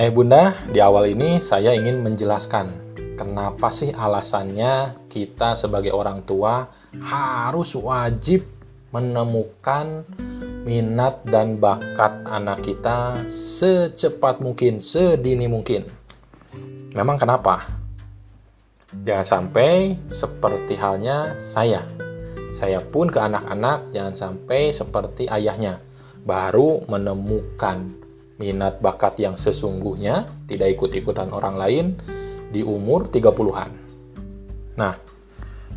Ayah Bunda, di awal ini saya ingin menjelaskan kenapa sih alasannya kita sebagai orang tua harus wajib menemukan minat dan bakat anak kita secepat mungkin, sedini mungkin. Memang kenapa? Jangan sampai seperti halnya saya. Saya pun ke anak-anak jangan sampai seperti ayahnya, baru menemukan minat bakat yang sesungguhnya, tidak ikut-ikutan orang lain di umur 30-an. Nah,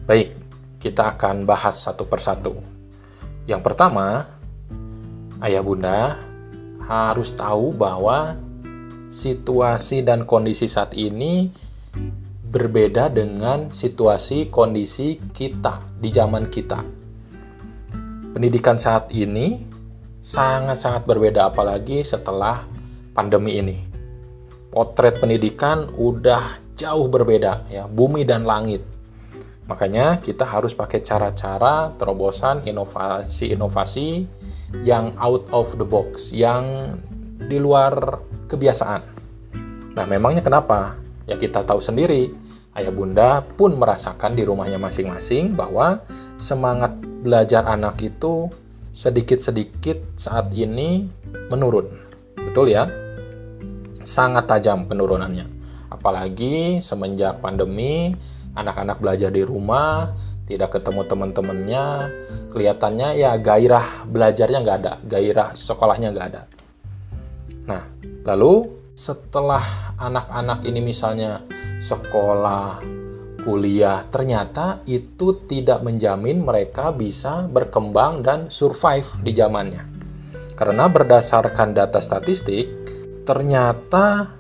baik, kita akan bahas satu persatu. Yang pertama, Ayah Bunda harus tahu bahwa situasi dan kondisi saat ini berbeda dengan situasi kondisi kita di zaman kita. Pendidikan saat ini sangat-sangat berbeda, apalagi setelah pandemi ini. Potret pendidikan udah jauh berbeda, ya, bumi dan langit. Makanya kita harus pakai cara-cara, terobosan, inovasi-inovasi yang out of the box, yang di luar kebiasaan. Nah, memangnya kenapa? Ya kita tahu sendiri, Ayah Bunda pun merasakan di rumahnya masing-masing bahwa semangat belajar anak itu sedikit-sedikit saat ini menurun. Betul ya? Sangat tajam penurunannya. Apalagi semenjak pandemi, anak-anak belajar di rumah, tidak ketemu teman-temannya, kelihatannya ya gairah belajarnya nggak ada, gairah sekolahnya nggak ada. Nah, lalu setelah anak-anak ini misalnya sekolah, kuliah, ternyata itu tidak menjamin mereka bisa berkembang dan survive di zamannya. Karena berdasarkan data statistik, ternyata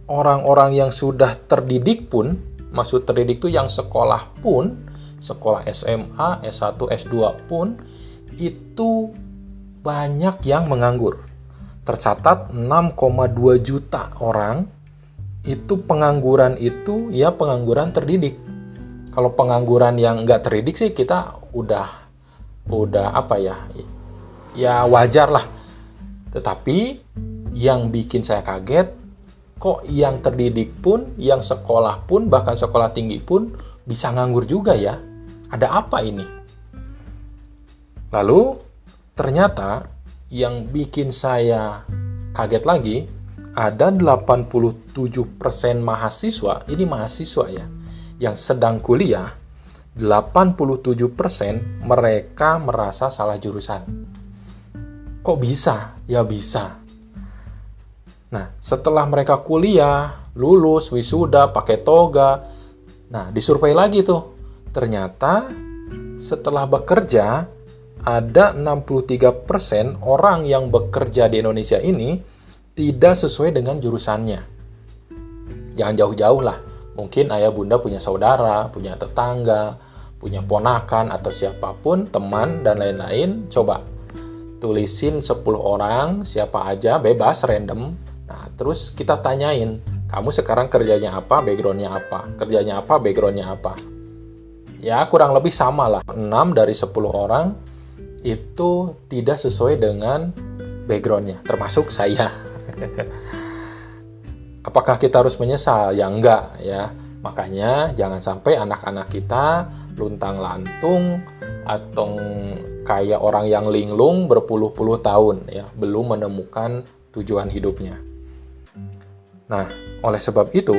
orang-orang yang sudah terdidik pun, maksud terdidik itu yang sekolah pun, sekolah SMA, S1, S2 pun, itu banyak yang menganggur. Tercatat 6,2 juta orang itu pengangguran itu ya pengangguran terdidik. Kalau pengangguran yang nggak terdidik sih kita udah apa ya wajar lah. Tetapi yang bikin saya kaget, kok yang terdidik pun, yang sekolah pun, bahkan sekolah tinggi pun bisa nganggur juga ya. Ada apa ini? Lalu ternyata yang bikin saya kaget lagi, ada 87% mahasiswa, ini mahasiswa ya, yang sedang kuliah, 87% mereka merasa salah jurusan. Kok bisa? Ya bisa. Nah, setelah mereka kuliah, lulus, wisuda, pakai toga, nah disurvei lagi tuh. Ternyata setelah bekerja, ada 63% orang yang bekerja di Indonesia ini tidak sesuai dengan jurusannya. Jangan jauh-jauh lah. Mungkin ayah bunda punya saudara, punya tetangga, punya ponakan atau siapapun, teman dan lain-lain. Coba tulisin 10 orang, siapa aja, bebas, random. Nah, terus kita tanyain, kamu sekarang kerjanya apa, backgroundnya apa? Kerjanya apa, backgroundnya apa? Ya, kurang lebih sama lah. 6 dari 10 orang itu tidak sesuai dengan backgroundnya, termasuk saya. Apakah kita harus menyesal? Ya enggak ya. Makanya jangan sampai anak-anak kita luntang-lantung atau kayak orang yang linglung berpuluh-puluh tahun ya, belum menemukan tujuan hidupnya. Nah, oleh sebab itu,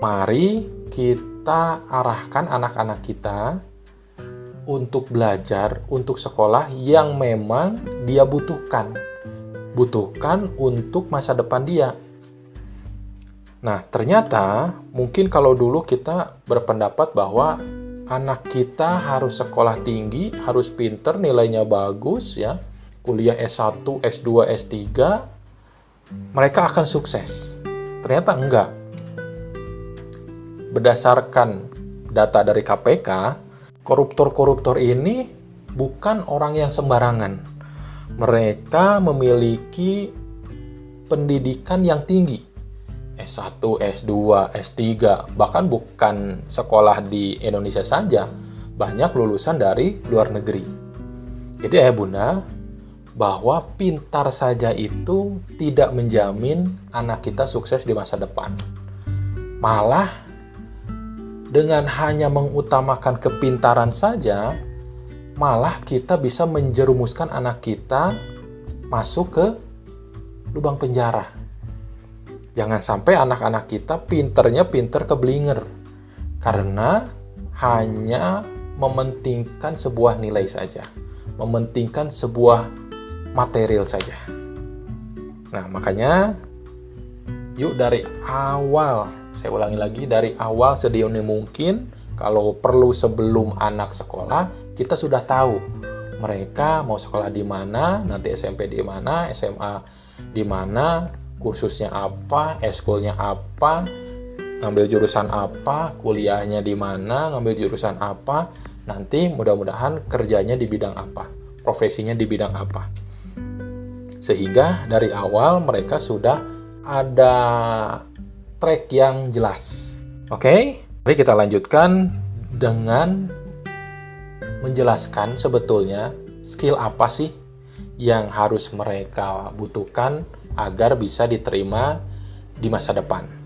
mari kita arahkan anak-anak kita untuk belajar, untuk sekolah yang memang dia butuhkan untuk masa depan dia. Nah, ternyata mungkin kalau dulu kita berpendapat bahwa anak kita harus sekolah tinggi, harus pinter, nilainya bagus ya, kuliah S1, S2, S3, mereka akan sukses. Ternyata enggak. Berdasarkan data dari KPK, koruptor-koruptor ini bukan orang yang sembarangan. Mereka memiliki pendidikan yang tinggi, S1, S2, S3, bahkan bukan sekolah di Indonesia saja, banyak lulusan dari luar negeri. Jadi ayah bunda, bahwa pintar saja itu tidak menjamin anak kita sukses di masa depan. Malah, dengan hanya mengutamakan kepintaran saja, malah kita bisa menjerumuskan anak kita masuk ke lubang penjara. Jangan sampai anak-anak kita pinternya pinter keblinger, karena hanya mementingkan sebuah nilai saja, mementingkan sebuah material saja. Nah, makanya yuk dari awal, saya ulangi lagi, dari awal sedini mungkin, kalau perlu sebelum anak sekolah, kita sudah tahu mereka mau sekolah di mana, nanti SMP di mana, SMA di mana, kursusnya apa, eskulnya apa, ngambil jurusan apa, kuliahnya di mana, ngambil jurusan apa, nanti mudah-mudahan kerjanya di bidang apa, profesinya di bidang apa. Sehingga dari awal mereka sudah ada track yang jelas. Oke, mari kita lanjutkan dengan menjelaskan sebetulnya skill apa sih yang harus mereka butuhkan agar bisa diterima di masa depan.